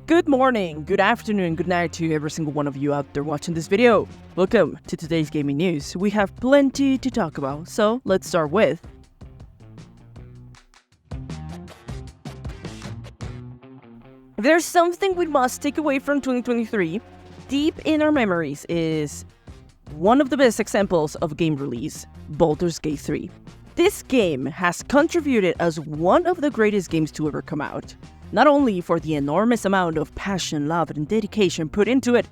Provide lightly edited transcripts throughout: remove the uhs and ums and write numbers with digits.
Good morning, good afternoon, good night to every single one of you out there watching this video. Welcome to today's gaming news. We have plenty to talk about, so let's start with if there's something we must take away from 2023, deep in our memories is one of the best examples of game release, Baldur's Gate 3. This game has contributed as one of the greatest games to ever come out. Not only for the enormous amount of passion, love, and dedication put into it,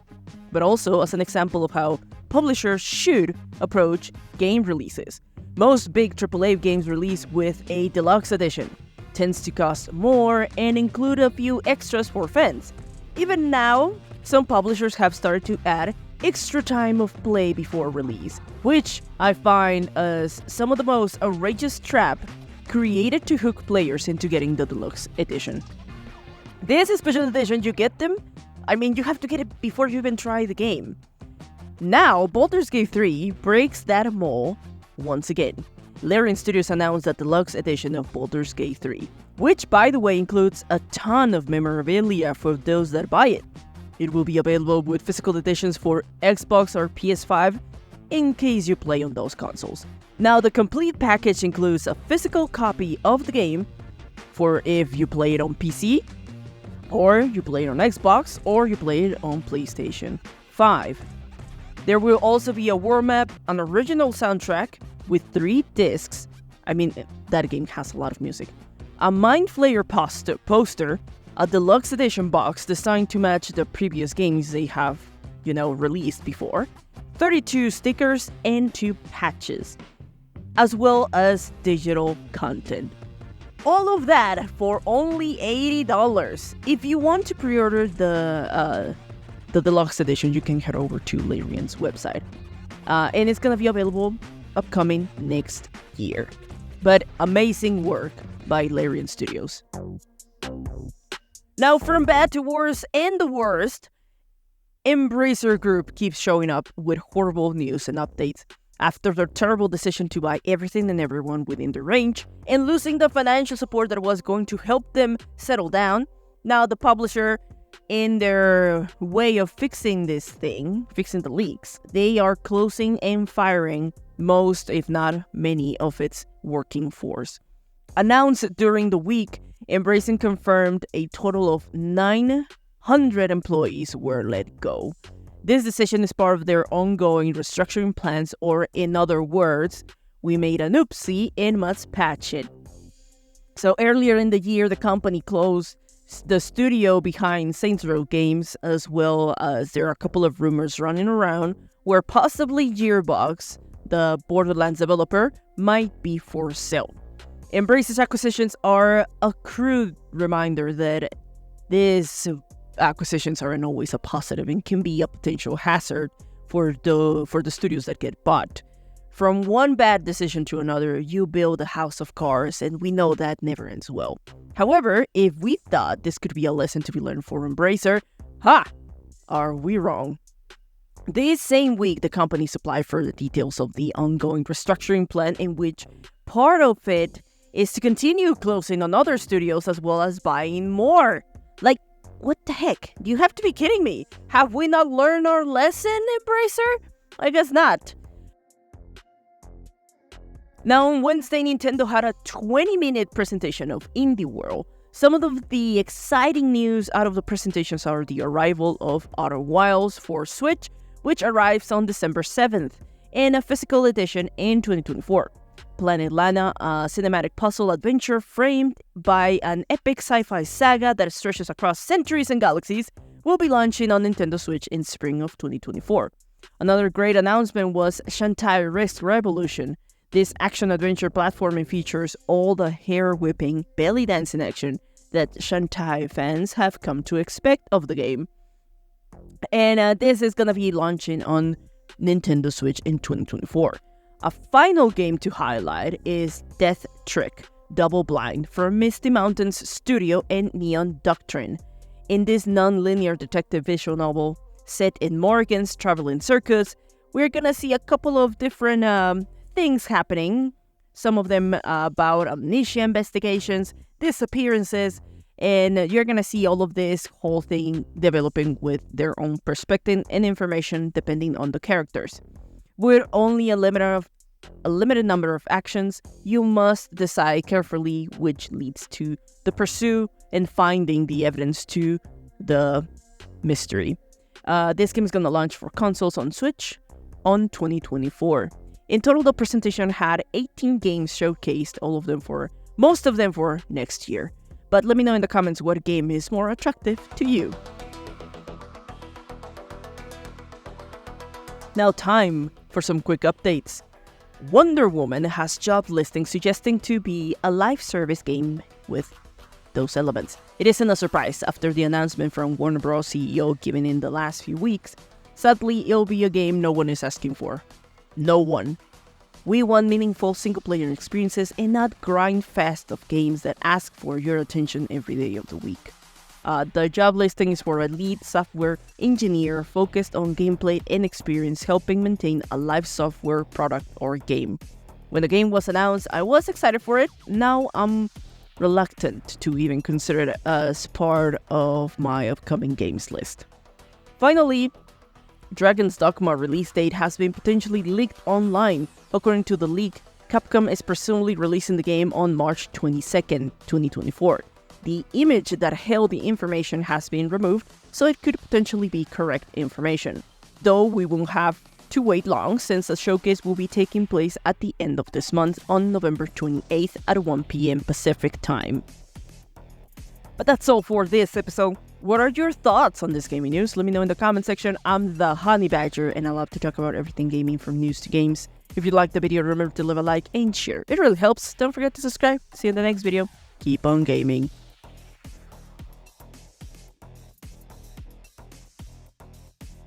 but also as an example of how publishers should approach game releases. Most big AAA games released with a deluxe edition tends to cost more and include a few extras for fans. Even now, some publishers have started to add extra time of play before release, which I find as some of the most outrageous trap created to hook players into getting the deluxe edition. This special edition, you have to get it before you even try the game. Now, Baldur's Gate 3 breaks that mold once again. Larian Studios announced a deluxe edition of Baldur's Gate 3, which, by the way, includes a ton of memorabilia for those that buy it. It will be available with physical editions for Xbox or PS5 in case you play on those consoles. Now, the complete package includes a physical copy of the game for if you play it on PC, or you play it on Xbox, or you play it on PlayStation 5. There will also be a world map, an original soundtrack with 3 discs. That game has a lot of music. A Mind Flayer poster, a deluxe edition box designed to match the previous games they have, released before, 32 stickers, and 2 patches, as well as digital content. All of that for only $80. If you want to pre-order the deluxe edition, you can head over to Larian's website. And it's going to be available upcoming next year. But amazing work by Larian Studios. Now, from bad to worse and the worst, Embracer Group keeps showing up with horrible news and updates. After their terrible decision to buy everything and everyone within their range, and losing the financial support that was going to help them settle down, now the publisher, in their way of fixing the leaks, they are closing and firing most, if not many, of its working force. Announced during the week, Embracer confirmed a total of 900 employees were let go. This decision is part of their ongoing restructuring plans, or in other words, we made an oopsie and must patch it. So earlier in the year, the company closed the studio behind Saints Row games, as well as there are a couple of rumors running around where possibly Gearbox, the Borderlands developer, might be for sale. Embracer's acquisitions are a crude reminder that these acquisitions aren't always a positive and can be a potential hazard for the studios that get bought. From one bad decision to another, you build a house of cards, and we know that never ends well. However, if we thought this could be a lesson to be learned for Embracer, are we wrong? This same week, the company supplied further details of the ongoing restructuring plan, in which part of it is to continue closing on other studios as well as buying more. What the heck? You have to be kidding me. Have we not learned our lesson, Embracer? I guess not. Now, on Wednesday, Nintendo had a 20-minute presentation of Indie World. Some of the exciting news out of the presentations are the arrival of Outer Wilds for Switch, which arrives on December 7th, and a physical edition in 2024. Planet Lana, a cinematic puzzle adventure framed by an epic sci-fi saga that stretches across centuries and galaxies, will be launching on Nintendo Switch in spring of 2024. Another great announcement was Shantae Risk Revolution. This action-adventure platforming features all the hair-whipping, belly-dancing action that Shantae fans have come to expect of the game. And this is going to be launching on Nintendo Switch in 2024. A final game to highlight is Death Trick Double Blind from Misty Mountains Studio and Neon Doctrine. In this non-linear detective visual novel set in Morgan's traveling circus, we're gonna see a couple of different things happening. Some of them about amnesia investigations, disappearances, And you're going to see all of this whole thing developing with their own perspective and information depending on the characters. With only a limited number of actions, you must decide carefully which leads to the pursuit and finding the evidence to the mystery. This game is going to launch for consoles on Switch on 2024. In total, the presentation had 18 games showcased, most of them for next year. But let me know in the comments what game is more attractive to you. Now time for some quick updates. Wonder Woman has job listings suggesting to be a live service game with those elements. It isn't a surprise after the announcement from Warner Bros. CEO given in the last few weeks. Sadly, it'll be a game no one is asking for. No one. We want meaningful single-player experiences and not grind fest of games that ask for your attention every day of the week. The job listing is for a lead software engineer focused on gameplay and experience helping maintain a live software product or game. When the game was announced, I was excited for it. Now I'm reluctant to even consider it as part of my upcoming games list. Finally, Dragon's Dogma release date has been potentially leaked online. According to the leak, Capcom is presumably releasing the game on March 22nd, 2024. The image that held the information has been removed, so it could potentially be correct information. Though we won't have to wait long since the showcase will be taking place at the end of this month on November 28th at 1 p.m. Pacific time. But that's all for this episode. What are your thoughts on this gaming news? Let me know in the comment section. I'm the Honey Badger and I love to talk about everything gaming from news to games. If you liked the video, remember to leave a like and share. It really helps. Don't forget to subscribe. See you in the next video. Keep on gaming.